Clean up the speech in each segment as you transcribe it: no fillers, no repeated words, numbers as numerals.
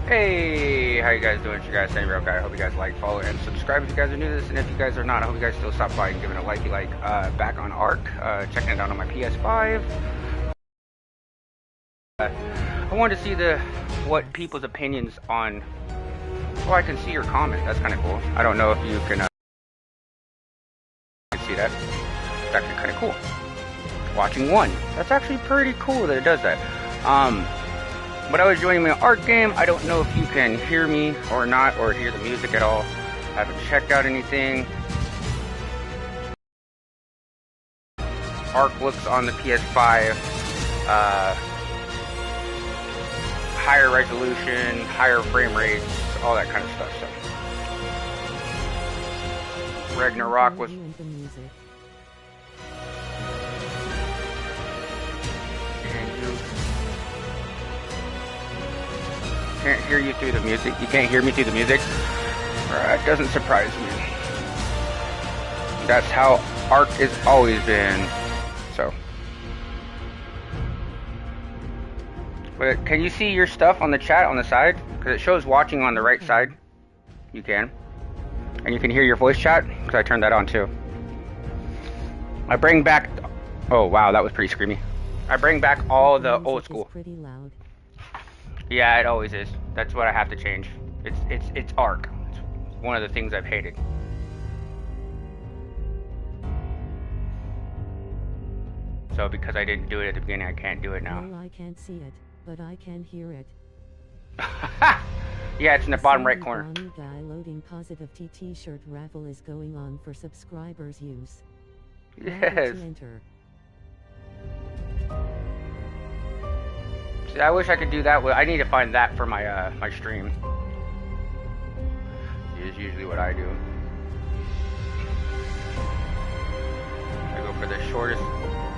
Hey, how you guys doing? It's your guys, Same Real Guy. I hope you guys like, follow, and subscribe if you guys are new to this. And if you guys are not, I hope you guys still stop by and give it a likey like. Back on Ark, checking it out on my PS5. I wanted to see what people's opinions on. Well, I can see your comment. That's kind of cool. I don't know if you can see that. It's actually kind of cool. Watching one. That's actually pretty cool that it does that. But I was joining my Ark game. I don't know if you can hear me or not, or hear the music at all. I haven't checked out anything. Ark looks on the PS5 higher resolution, higher frame rates, all that kind of stuff. So Ragnarok was. Can't hear you through the music. You can't hear me through the music. It doesn't surprise me. That's how Ark has always been. So, but can you see your stuff on the chat on the side? Because it shows watching on the right side. You can, and you can hear your voice chat because I turned that on too. I bring back. Oh wow, that was pretty screamy. I bring back all the old school. Pretty loud. Yeah, it always is. That's what I have to change. It's Ark. It's one of the things I've hated. So because I didn't do it at the beginning, I can't do it now. Well, I can't see it, but I can hear it. Yeah, it's in the bottom right corner. Bonnie Guy loading positive T-shirt raffle is going on for subscribers' use. Yes. Enter. See, I wish I could do that. I need to find that for my my stream. Is usually what I do. I go for the shortest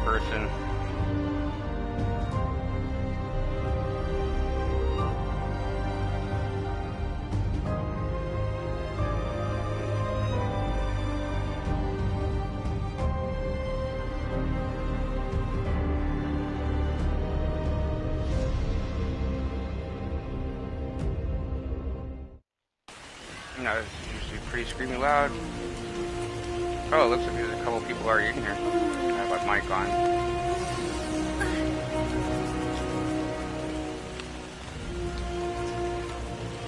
person. No, it's usually pretty screaming loud. Oh, it looks like there's a couple people already in here. I have my mic on.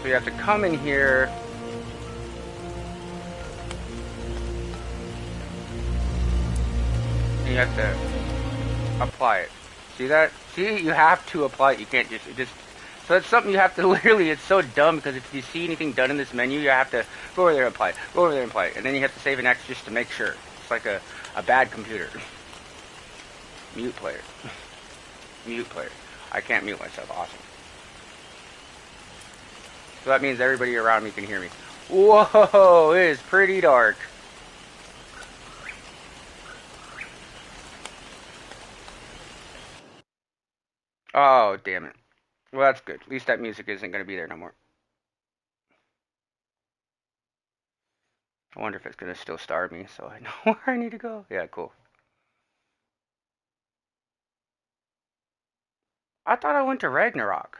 So you have to come in here. And you have to apply it. See that? See, you have to apply it. You can't just so it's something you have to literally, it's so dumb because if you see anything done in this menu, you have to go over there and apply it, go over there and apply it, and then you have to save an X just to make sure. It's like a bad computer. Mute player. Mute player. I can't mute myself. Awesome. So that means everybody around me can hear me. Whoa, it is pretty dark. Oh, damn it. Well, that's good. At least that music isn't going to be there no more. I wonder if it's going to still starve me so I know where I need to go. Yeah, cool. I thought I went to Ragnarok.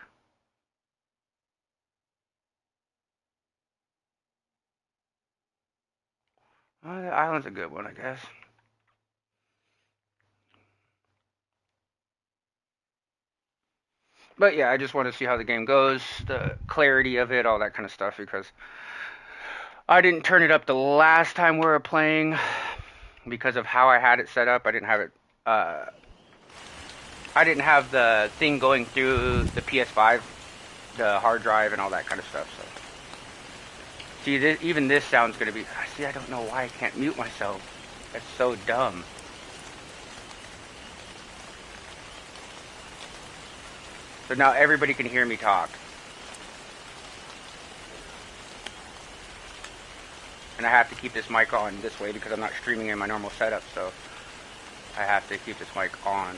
Oh, the island's a good one, I guess. But yeah, I just want to see how the game goes, the clarity of it, all that kind of stuff, because I didn't turn it up the last time we were playing because of how I had it set up. I didn't have it, I didn't have the thing going through the PS5, the hard drive and all that kind of stuff, so. See, even this sound's going to be, see, I don't know why I can't mute myself. That's so dumb. So now everybody can hear me talk. And I have to keep this mic on this way because I'm not streaming in my normal setup, so I have to keep this mic on.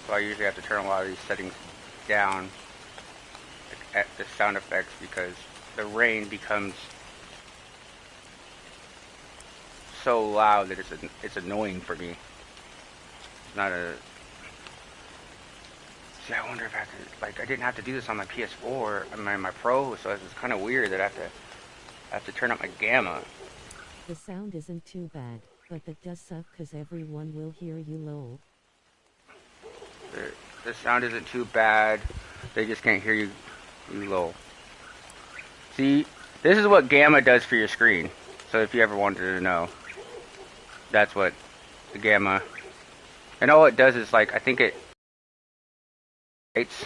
So I usually have to turn a lot of these settings down, like the sound effects, because the rain becomes so loud that it's annoying for me. It's not a See, I wonder if I could, like, I didn't have to do this on my PS4, my Pro, so it's kind of weird that I have to turn up my gamma. The sound isn't too bad, but that does suck cause everyone will hear you lol. The sound isn't too bad. They just can't hear you low. See, this is what gamma does for your screen. So if you ever wanted to know, that's what the gamma. And all it does is, like, I think it lights.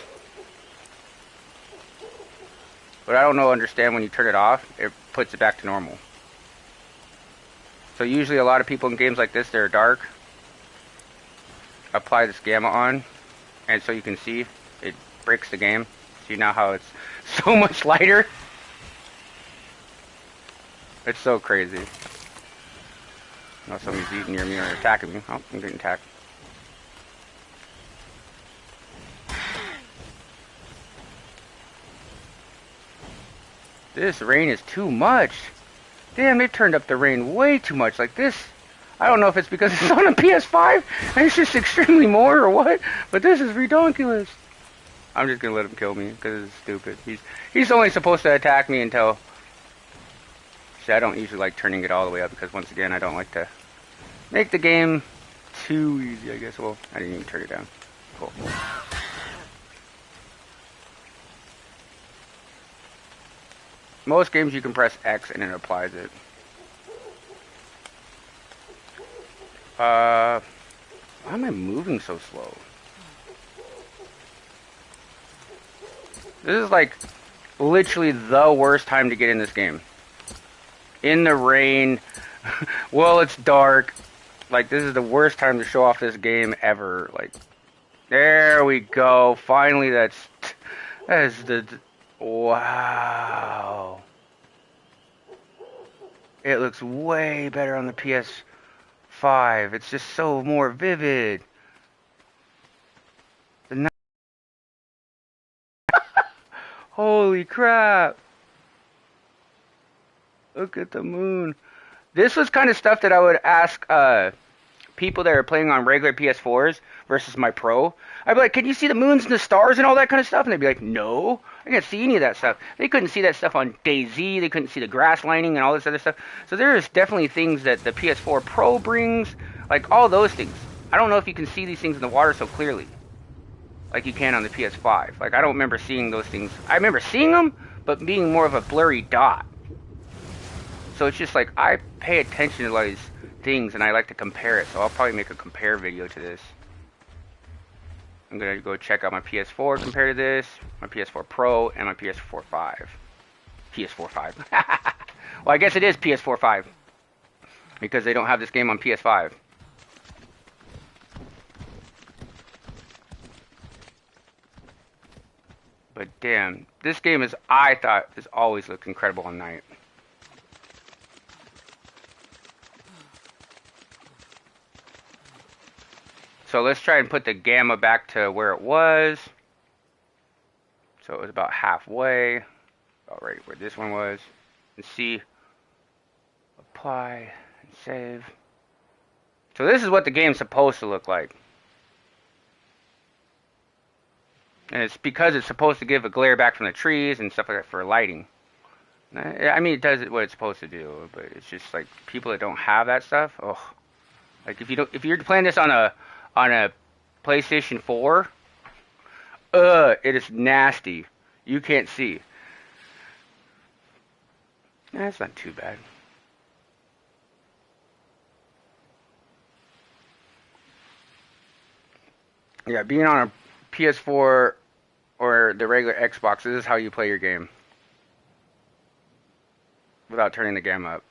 But I don't understand when you turn it off, it puts it back to normal. So usually a lot of people in games like this, they're dark. Apply this gamma on, and so you can see it breaks the game. See now how it's so much lighter? It's so crazy. Now somebody's eating near me or attacking me. Oh, I'm getting attacked. This rain is too much. Damn, they turned up the rain way too much. Like this, I don't know if it's because it's on a PS5 and it's just extremely more or what, but this is ridiculous. I'm just gonna let him kill me because it's stupid. He's only supposed to attack me until. See, I don't usually like turning it all the way up because once again, I don't like to make the game too easy, I guess. Well, I didn't even turn it down. Cool. Most games you can press X and it applies it. Why am I moving so slow? This is like literally the worst time to get in this game. In the rain. Well, it's dark. Like, this is the worst time to show off this game ever. Like, there we go. Finally, that is the... Wow. It looks way better on the PS5. It's just so more vivid. Holy crap. Look at the moon. This was kind of stuff that I would ask people that are playing on regular PS4s versus my Pro. I'd be like, can you see the moons and the stars and all that kind of stuff? And they'd be like, no, I can't see any of that stuff. They couldn't see that stuff on DayZ. They couldn't see the grass lining and all this other stuff. So there's definitely things that the PS4 Pro brings, like all those things. I don't know if you can see these things in the water so clearly like you can on the PS5. Like, I don't remember seeing those things. I remember seeing them, but being more of a blurry dot. So it's just like, I pay attention to these things and I like to compare it. So I'll probably make a compare video to this. I'm going to go check out my PS4 compared to this, my PS4 Pro, and my PS4 5. PS4 5. Well, I guess it is PS4 5. Because they don't have this game on PS5. But damn, this game is, I thought, has always looked incredible on night. So let's try and put the gamma back to where it was. So it was about halfway, about right where this one was. And see, apply, and save. So this is what the game's supposed to look like. And it's because it's supposed to give a glare back from the trees and stuff like that for lighting. I mean, it does what it's supposed to do, but it's just like people that don't have that stuff. Oh, like if you're playing this on a PlayStation 4, it is nasty. You can't see. That's not too bad. Yeah, being on a PS4 or the regular Xbox, this is how you play your game. Without turning the gamma up.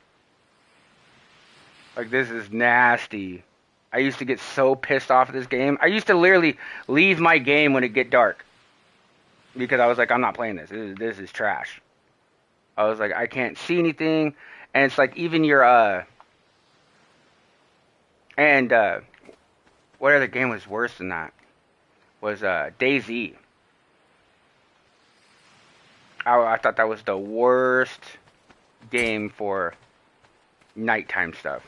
Like, this is nasty. I used to get so pissed off at this game. I used to literally leave my game when it get dark. Because I was like, I'm not playing this. This is trash. I was like, I can't see anything. And it's like, even your, what other game was worse than that? Was, DayZ. I thought that was the worst game for nighttime stuff.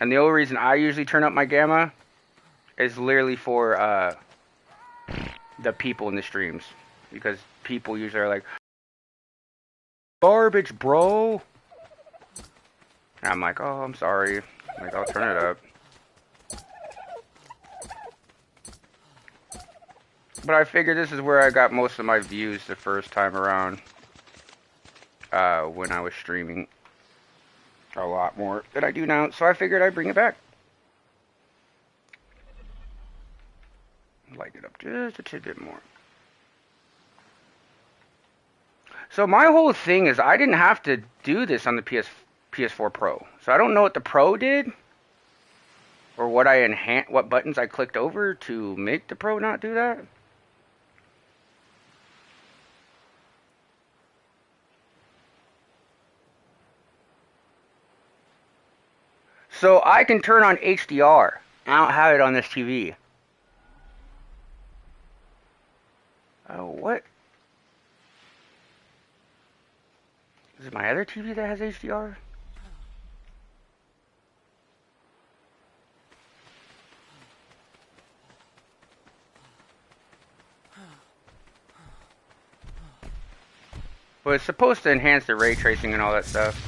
And the only reason I usually turn up my gamma is literally for the people in the streams, because people usually are like, garbage, bro. And I'm like, oh, I'm sorry. Like, I'll turn it up. But I figured this is where I got most of my views the first time around. When I was streaming a lot more than I do now. So I figured I'd bring it back. Light it up just a tidbit more. So my whole thing is I didn't have to do this on the PS4 Pro. So I don't know what the Pro did, or what buttons I clicked over to make the Pro not do that. So I can turn on HDR. I don't have it on this TV. What? Is it my other TV that has HDR? Well, it's supposed to enhance the ray tracing and all that stuff.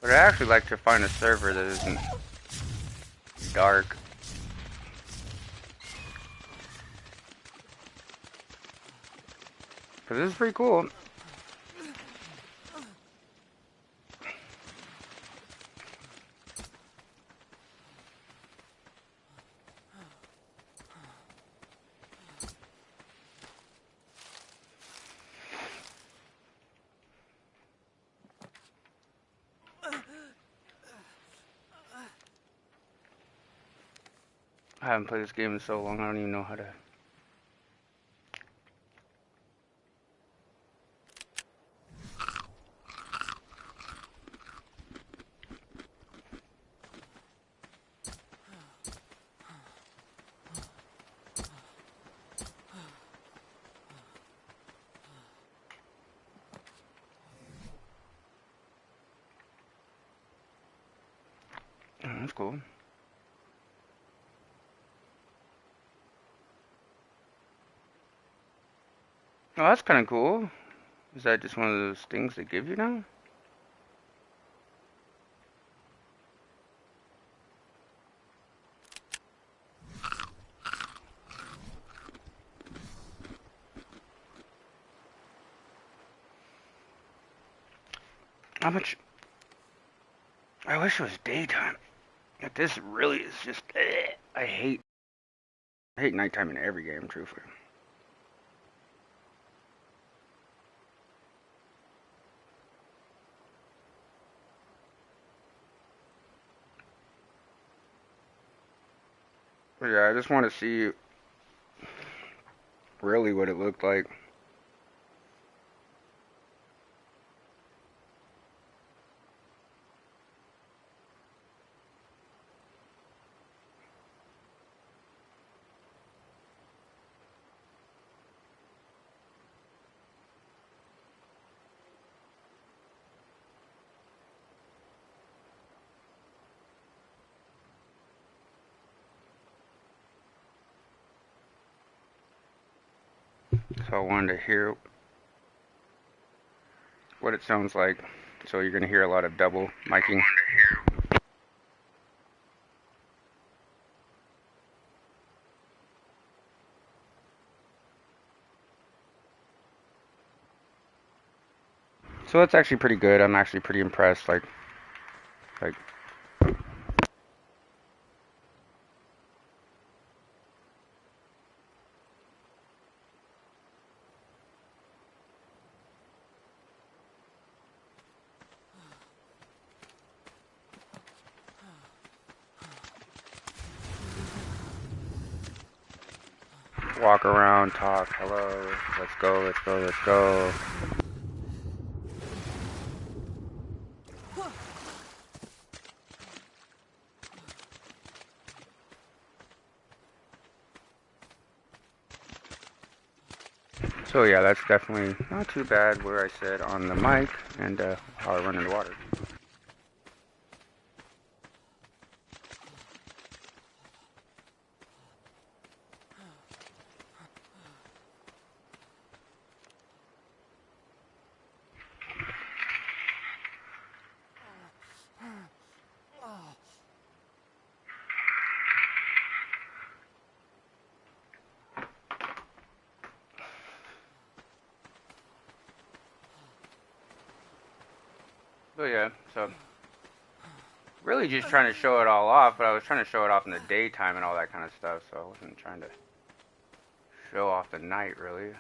But I actually like to find a server that isn't dark. Because this is pretty cool. I haven't played this game in so long, I don't even know how to... Oh, that's cool. Oh, that's kind of cool. Is that just one of those things they give you now? How much? I wish it was daytime. But this really is just... I hate nighttime in every game, truthfully. But yeah, I just want to see really what it looked like. So I wanted to hear what it sounds like. So you're going to hear a lot of double miking. So that's actually pretty good. I'm actually pretty impressed. Like walk around, talk, hello, let's go, let's go, let's go. So yeah, that's definitely not too bad where I said on the mic, and how I run in the water. But yeah, so really just trying to show it all off, but I was trying to show it off in the daytime and all that kind of stuff, so I wasn't trying to show off the night really.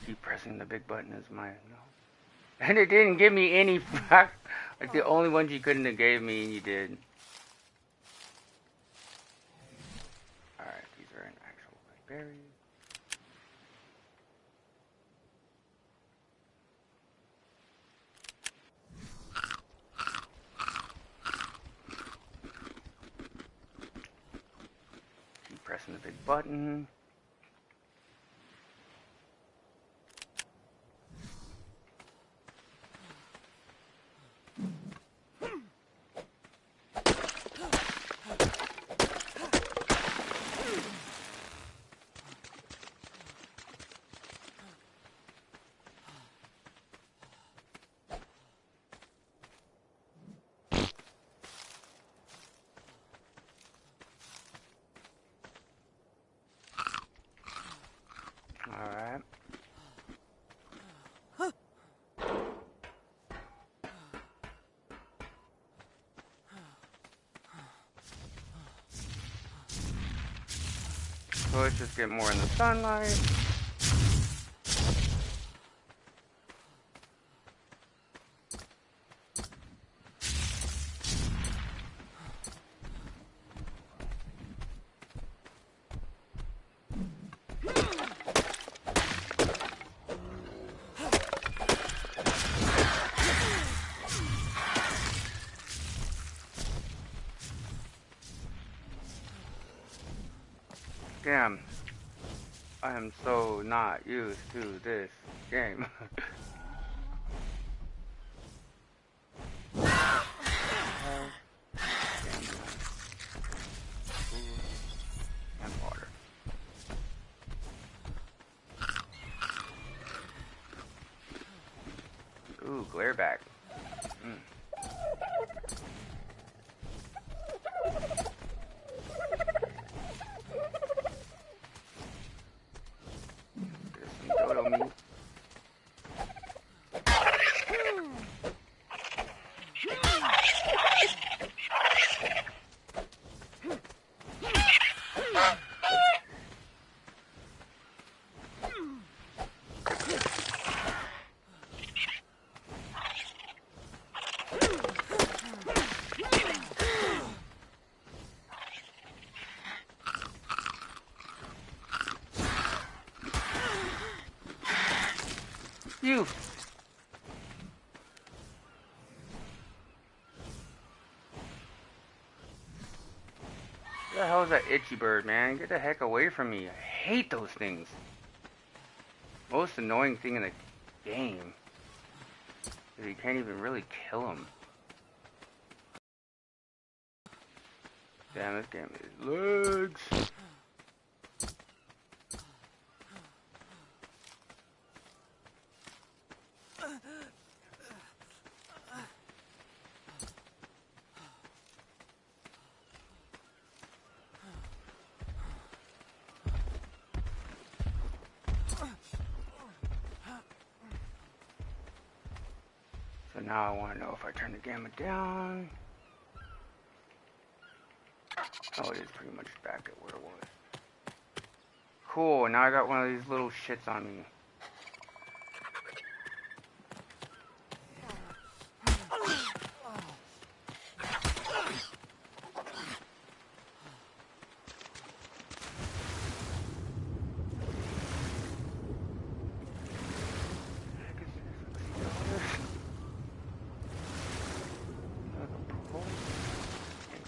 Keep pressing the big button is my no. And it didn't give me any like the only ones you couldn't have gave me and you did. Alright, these are an actual berries. Keep pressing the big button. Alright. So let's just get more in the sunlight. Damn. I am so not used to this game. And water. Ooh, glare back. There's some dodo meat. You. What the hell is that itchy bird, man? Get the heck away from me. I hate those things. Most annoying thing in the game is you can't even really kill them. Damn, this game is legs. Now I want to know if I turn the gamma down. Oh, it is pretty much back at where it was. Cool, now I got one of these little shits on me.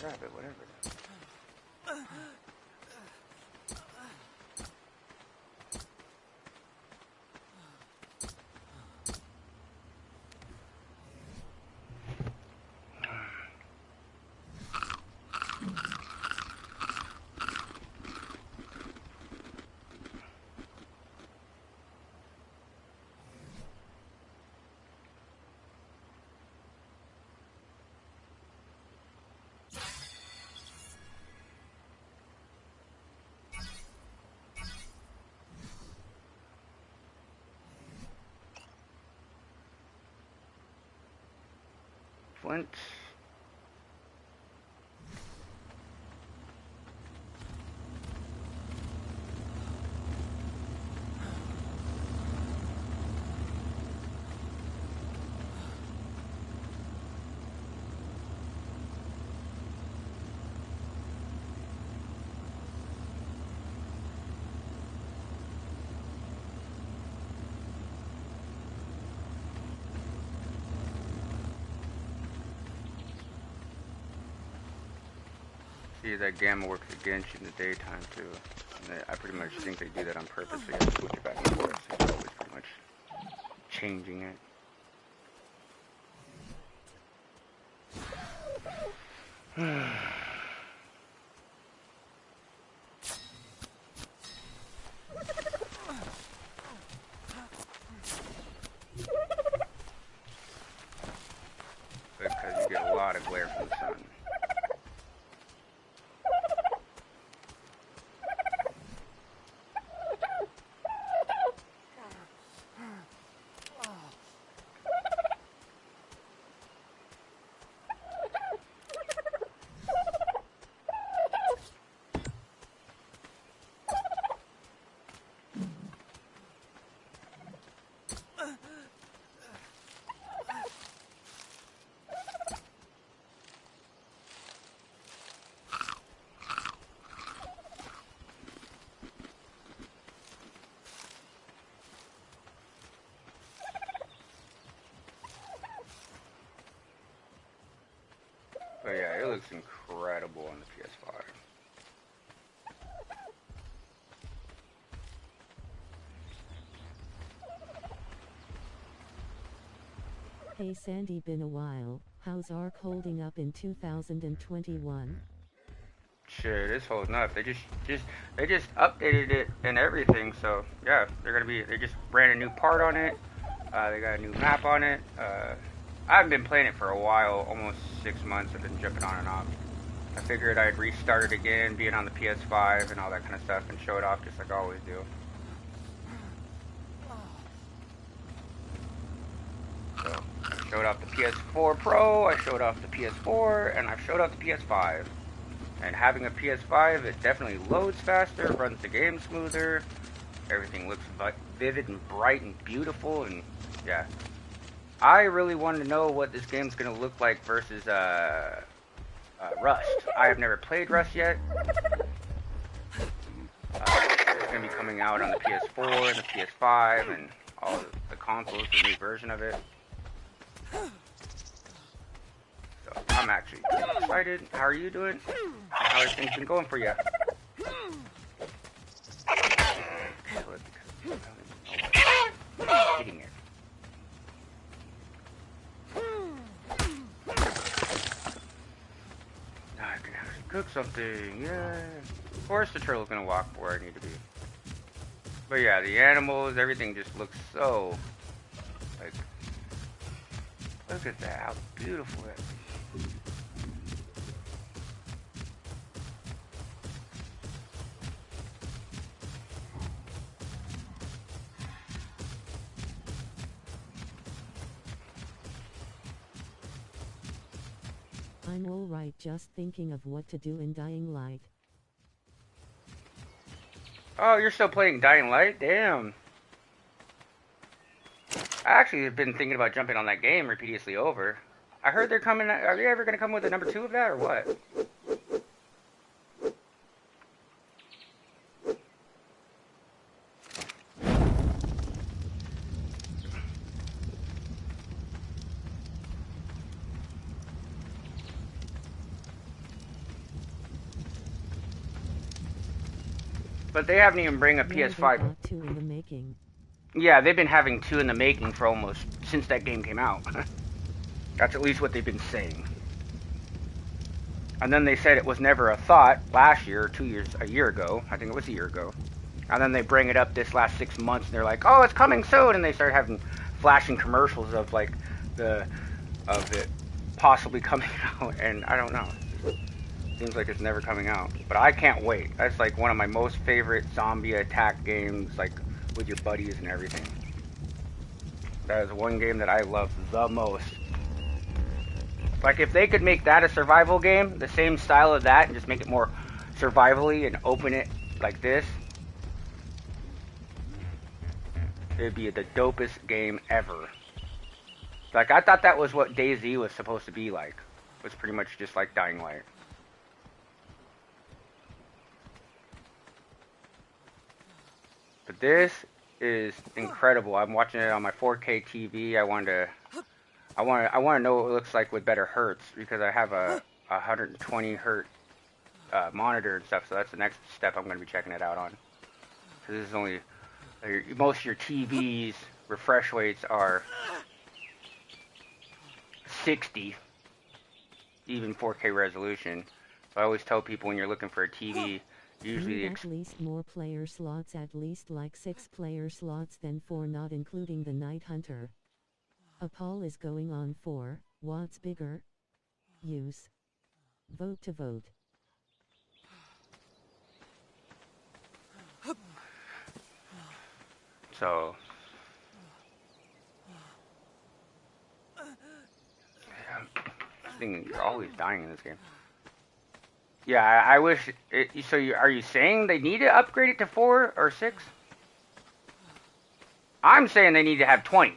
Grab it, whatever it is. Flint. See, that gamma works against you in the daytime too. And I pretty much think they do that on purpose. They have to switch it back and forth. So it's always pretty much changing it. Because you get a lot of glare from the sun. But yeah, it looks incredible on the PS5. Hey Sandy, been a while. How's Ark holding up in 2021? Shit, it's holding up. They just updated it and everything. So yeah, they just ran a new part on it. They got a new map on it. I haven't been playing it for a while, almost 6 months. I've been jumping on and off. I figured I'd restart it again, being on the PS5 and all that kind of stuff, and show it off just like I always do. So, I showed off the PS4 Pro, I showed off the PS4, and I showed off the PS5. And having a PS5, it definitely loads faster, runs the game smoother, everything looks vivid and bright and beautiful, and yeah. I really wanted to know what this game's going to look like versus Rust. I have never played Rust yet. It's going to be coming out on the PS4 and the PS5 and all the consoles, the new version of it. So I'm actually excited. How are you doing? How are things been going for you? Hitting it. Now I can actually cook something. Yeah. Of course the turtle's gonna walk where I need to be. But yeah, the animals, everything just looks so like. Look at that, how beautiful that is. I'm alright, just thinking of what to do in Dying Light. Oh, you're still playing Dying Light? Damn. I actually have been thinking about jumping on that game repeatedly over. I heard they're coming. Are they ever going to come with a number 2 of that or what? But they haven't even bring a PS5. They got 2 in the making. Yeah, they've been having 2 in the making for almost since that game came out. That's at least what they've been saying. And then they said it was never a thought last year, a year ago. I think it was a year ago. And then they bring it up this last 6 months, and they're like, "Oh, it's coming soon," and they start having flashing commercials of like of it possibly coming out, and I don't know. Seems like it's never coming out, but I can't wait. That's like one of my most favorite zombie attack games, like with your buddies and everything. That is one game that I love the most. Like if they could make that a survival game, the same style of that, and just make it more survivally and open it like this, it'd be the dopest game ever. Like I thought that was what DayZ was supposed to be like. It was pretty much just like Dying Light. But this is incredible. I'm watching it on my 4K TV. I want to know what it looks like with better hertz because I have a 120 hertz monitor and stuff. So that's the next step I'm going to be checking it out on. So this is only most of your TV's refresh rates are 60, even 4K resolution. So I always tell people when you're looking for a TV. Usually at least more player slots, at least like 6 player slots than 4, not including the Night Hunter. A poll is going on for what's bigger? Use. Vote to vote. So this thing, you're always dying in this game. Yeah, I wish it, so are you saying they need to upgrade it to 4 or 6? I'm saying they need to have 20.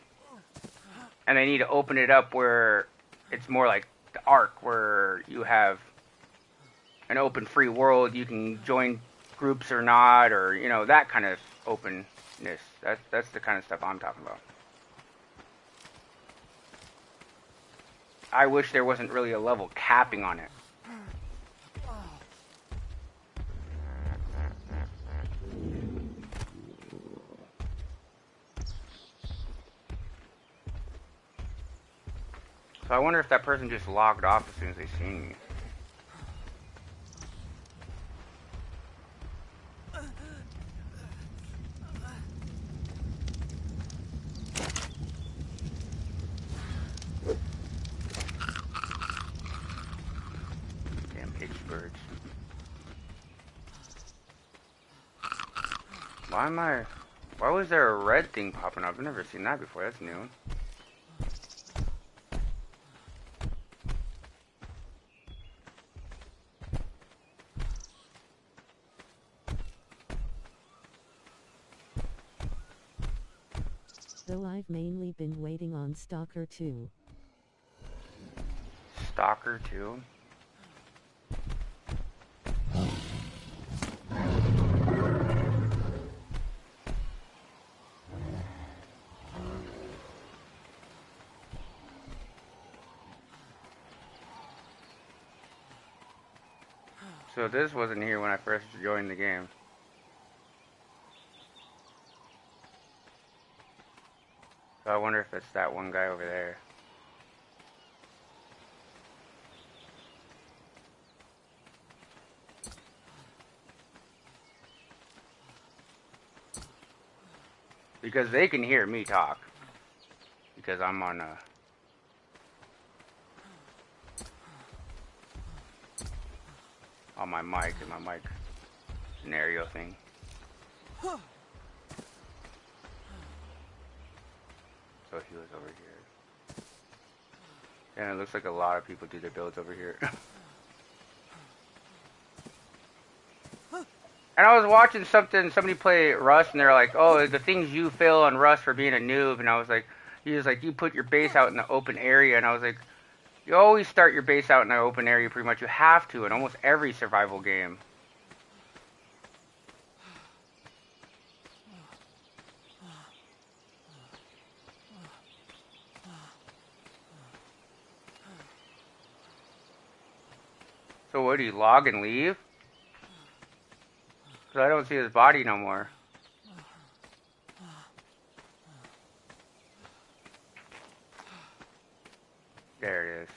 And they need to open it up where it's more like the Ark, where you have an open free world, you can join groups or not, or, you know, that kind of openness. That's the kind of stuff I'm talking about. I wish there wasn't really a level capping on it. So I wonder if that person just logged off as soon as they seen me. Damn pitch birds. Why was there a red thing popping up? I've never seen that before. That's new. Though I've mainly been waiting on Stalker 2. Stalker 2? So this wasn't here when I first joined the game. So I wonder if it's that one guy over there. Because they can hear me talk. Because I'm on my mic and my mic scenario thing. So he was over here. Yeah, it looks like a lot of people do their builds over here. And I was watching somebody play Rust, and they're like, "Oh, the things you fail on Rust for being a noob." And I was like, he was like, "You put your base out in the open area," and I was like, "You always start your base out in the open area, pretty much. You have to in almost every survival game." So what, do you log and leave? Because I don't see his body no more. There it is.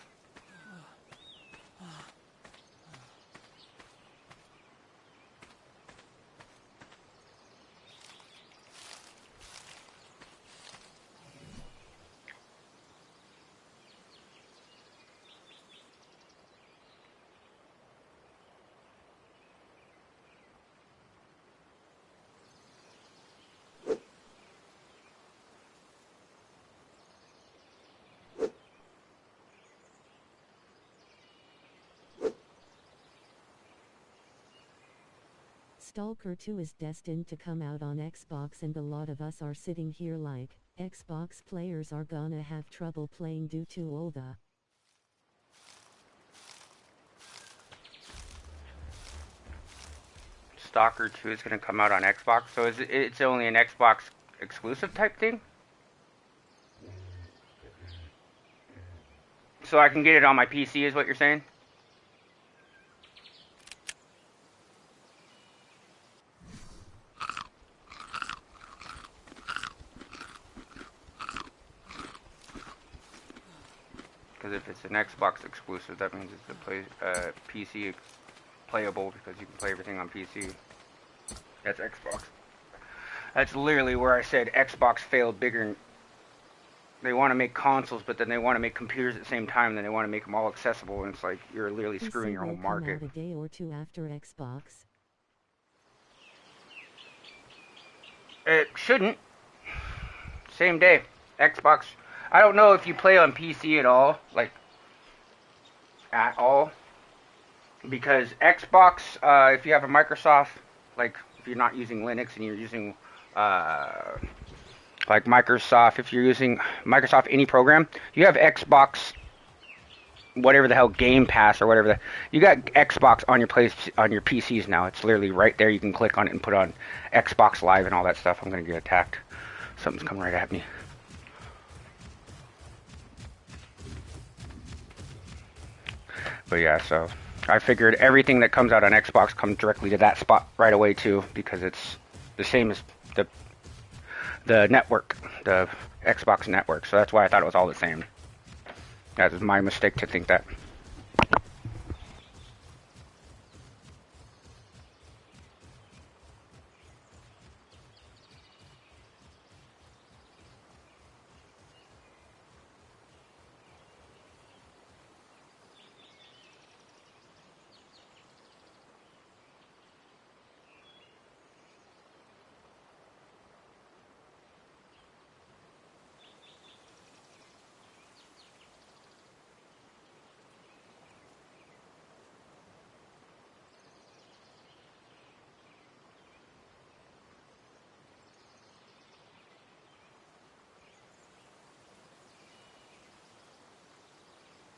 Stalker 2 is destined to come out on Xbox, and a lot of us are sitting here like, Xbox players are gonna have trouble playing due to all the Stalker 2 is going to come out on Xbox, so it's only an Xbox exclusive type thing? So I can get it on my PC is what you're saying? Because if it's an Xbox exclusive, that means it's a PC playable, because you can play everything on PC. That's Xbox. That's literally where I said Xbox failed bigger. They want to make consoles, but then they want to make computers at the same time, then they want to make them all accessible, and it's like you're literally screwing your whole market. Come out a day or two after Xbox. It shouldn't. Same day. Xbox. I don't know if you play on PC at all, like at all, because Xbox, if you have a Microsoft, like if you're not using Linux and you're using like Microsoft, if you're using Microsoft any program, you have Xbox, whatever the hell, Game Pass or whatever. You got Xbox on your on your PCs now. It's literally right there. You can click on it and put on Xbox Live and all that stuff. I'm gonna get attacked. Something's coming right at me. But yeah, so I figured everything that comes out on Xbox comes directly to that spot right away too, because it's the same as the network, the Xbox network. So that's why I thought it was all the same. That was my mistake to think that.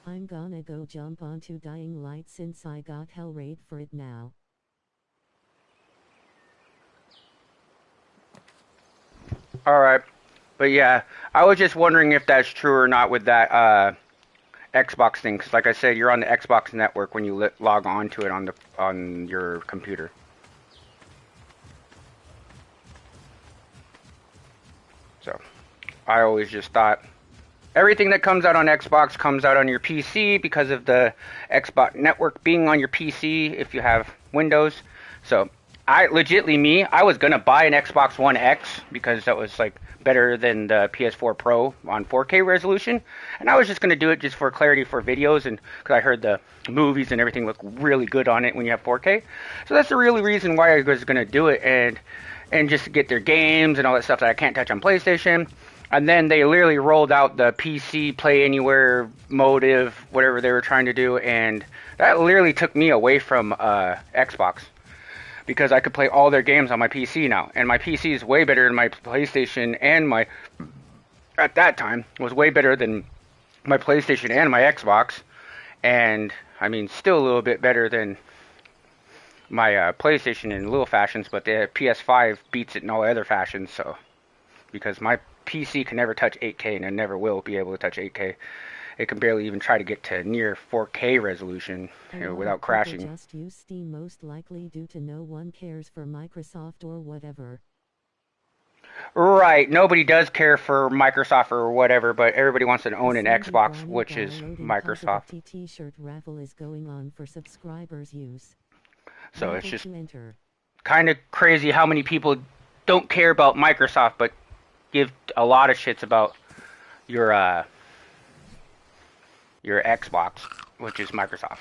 I'm gonna go jump onto Dying Light since I got Hell Raid for it now. Alright. But yeah, I was just wondering if that's true or not with that Xbox thing, because like I said, you're on the Xbox network when you log on to it on your computer. So, I always just thought everything that comes out on Xbox comes out on your PC because of the Xbox network being on your PC if you have Windows. So, I was gonna buy an Xbox One X because that was like better than the PS4 Pro on 4K resolution, and I was just gonna do it just for clarity for videos, and because I heard the movies and everything look really good on it when you have 4K. So that's the real reason why I was gonna do it, and just to get their games and all that stuff that I can't touch on PlayStation. And then they literally rolled out the PC Play Anywhere motive, whatever they were trying to do, and that literally took me away from Xbox because I could play all their games on my PC now, and my PC is way better than my PlayStation, and my at that time was way better than my PlayStation and my Xbox, and I mean still a little bit better than my PlayStation in little fashions, but the PS5 beats it in all other fashions. So because my PC can never touch 8K, and it never will be able to touch 8K. It can barely even try to get to near 4K resolution, without crashing. Just use Steam most likely due to no one cares for Microsoft or whatever. Right, nobody does care for Microsoft or whatever, but everybody wants to own an Xbox, which is Microsoft. T-shirt raffle is going on for subscribers' use. So it's just kind of crazy how many people don't care about Microsoft, but give a lot of shits about your Xbox, which is Microsoft.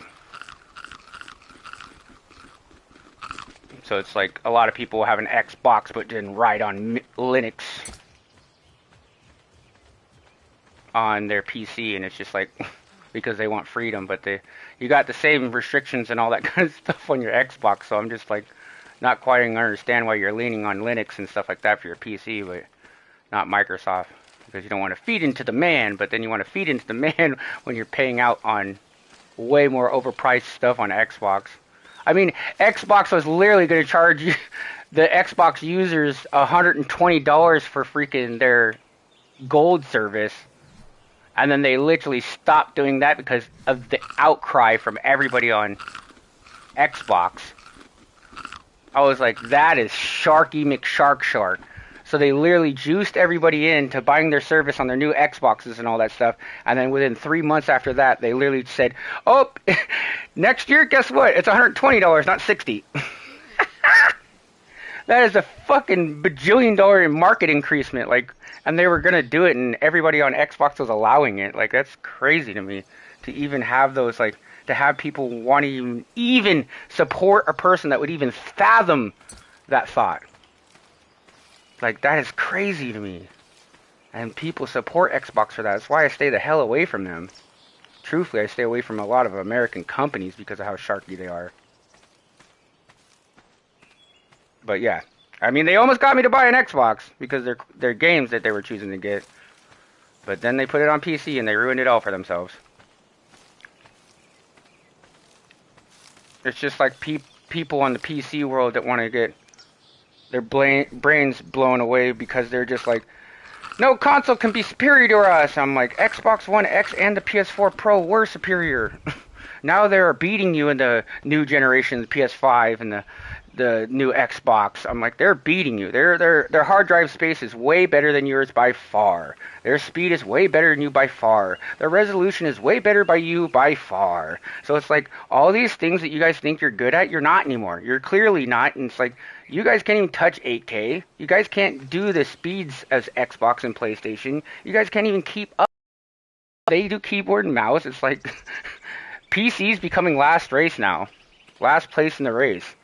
So it's like a lot of people have an Xbox but didn't ride on Linux on their PC, and it's just like because they want freedom, but you got the same restrictions and all that kind of stuff on your Xbox. So I'm just like not quite understand why you're leaning on Linux and stuff like that for your PC, but not Microsoft, because you don't want to feed into the man, but then you want to feed into the man when you're paying out on way more overpriced stuff on Xbox. I mean, Xbox was literally going to charge you, the Xbox users $120 for freaking their gold service, and then they literally stopped doing that because of the outcry from everybody on Xbox. I was like, that is Sharky McShark. So they literally juiced everybody into buying their service on their new Xboxes and all that stuff. And then within 3 months after that, they literally said, oh, next year, guess what? It's $120, not $60. That is a fucking bajillion-dollar market increasement. Like, and they were going to do it, and everybody on Xbox was allowing it. Like, that's crazy to me to even have those, like, to have people want to even support a person that would even fathom that thought. Like, that is crazy to me. And people support Xbox for that. That's why I stay the hell away from them. Truthfully, I stay away from a lot of American companies because of how sharky they are. But yeah. I mean, they almost got me to buy an Xbox because they're games that they were choosing to get. But then they put it on PC and they ruined it all for themselves. It's just like people on the PC world that want to get their brains blown away because they're just like, no console can be superior to us. I'm like, Xbox One X and the PS4 Pro were superior. Now they're beating you in the new generation, the PS5 and the new Xbox. I'm like, they're beating you. Their hard drive space is way better than yours by far. Their speed is way better than you by far. Their resolution is way better by you by far. So it's like, all these things that you guys think you're good at, you're not anymore. You're clearly not, and it's like, you guys can't even touch 8K. You guys can't do the speeds as Xbox and PlayStation. You guys can't even keep up. They do keyboard and mouse. It's like PC's becoming last race now. Last place in the race.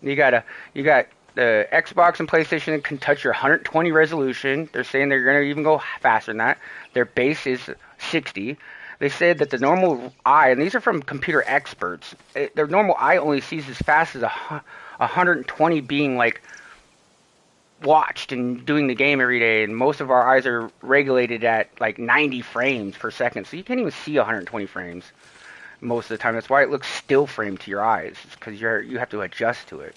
You got the Xbox and PlayStation that can touch your 120 resolution. They're saying they're going to even go faster than that. Their base is 60. They said that the normal eye, and these are from computer experts, their normal eye only sees as fast as 120 being like watched and doing the game every day, and most of our eyes are regulated at like 90 frames per second, so you can't even see 120 frames most of the time. That's why it looks still frame to your eyes, because you have to adjust to it.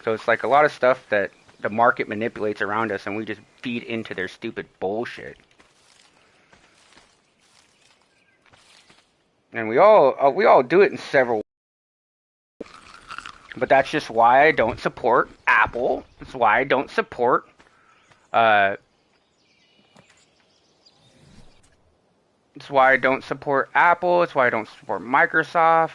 So it's like a lot of stuff that the market manipulates around us, and we just feed into their stupid bullshit. And we all do it in several ways. But that's just why I don't support Apple. That's why I don't support it's why I don't support Apple. It's why I don't support Microsoft.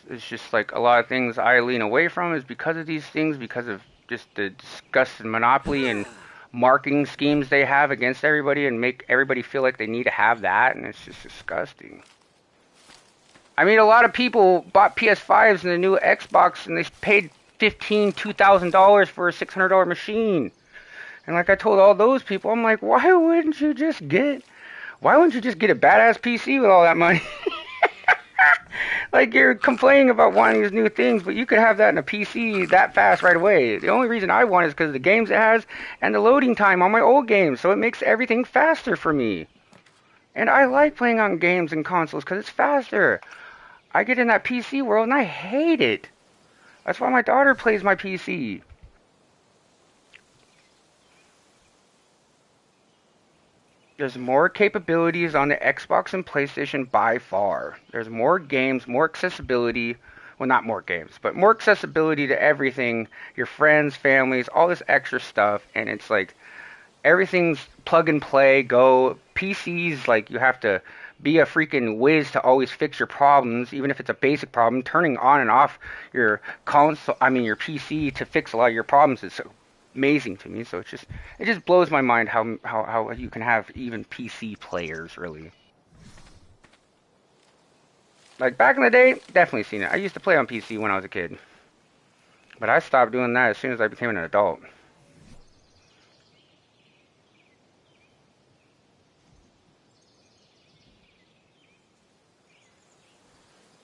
It's just like a lot of things I lean away from is because of these things, because of just the disgusting monopoly and marketing schemes they have against everybody and make everybody feel like they need to have that, and it's just disgusting. I mean, a lot of people bought PS5s and the new Xbox, and they paid $2,000 for a $600 machine. And like I told all those people, I'm like, why wouldn't you just get a badass PC with all that money? Like you're complaining about wanting these new things, but you could have that in a PC that fast right away. The only reason I want it is because of the games it has and the loading time on my old games, so it makes everything faster for me. And I like playing on games and consoles because it's faster. I get in that PC world and I hate it. That's why my daughter plays my PC. There's more capabilities on the Xbox and PlayStation by far. There's more games, more accessibility. Well, not more games, but more accessibility to everything. Your friends, families, all this extra stuff. And it's like everything's plug and play, go. PCs, like you have to be a freaking whiz to always fix your problems, even if it's a basic problem. Turning on and off your your PC to fix a lot of your problems is so amazing to me. So it just blows my mind how you can have even PC players really. Like back in the day, definitely seen it. I used to play on PC when I was a kid, but I stopped doing that as soon as I became an adult.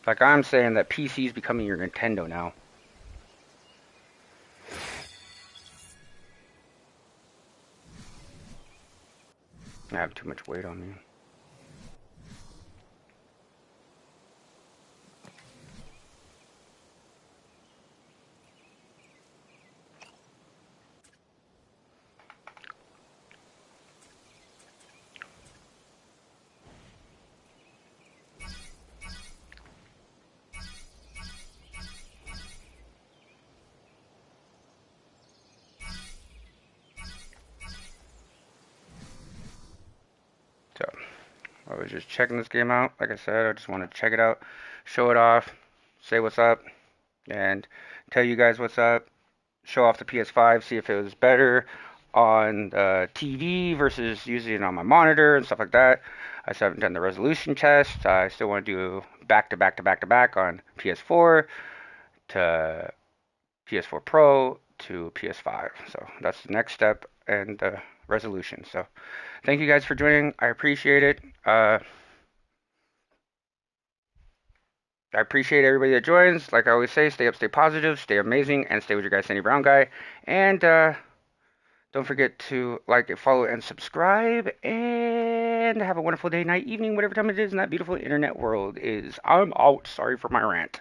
Like I'm saying that PC is becoming your Nintendo now. I have too much weight on me. So I was just checking this game out. Like I said, I just want to check it out, show it off, say what's up, and tell you guys what's up. Show off the PS5, see if it was better on TV versus using it on my monitor and stuff like that. I still haven't done the resolution test. I still want to do back to back to back to back on PS4 to PS4 Pro to PS5. So that's the next step and the resolution. So thank you guys for joining. I appreciate it. I appreciate everybody that joins. Like I always say, stay up, stay positive, stay amazing, and stay with your guy, Sandy Brown Guy. And don't forget to like, follow, and subscribe. And have a wonderful day, night, evening, whatever time it is in that beautiful internet world is. I'm out. Sorry for my rant.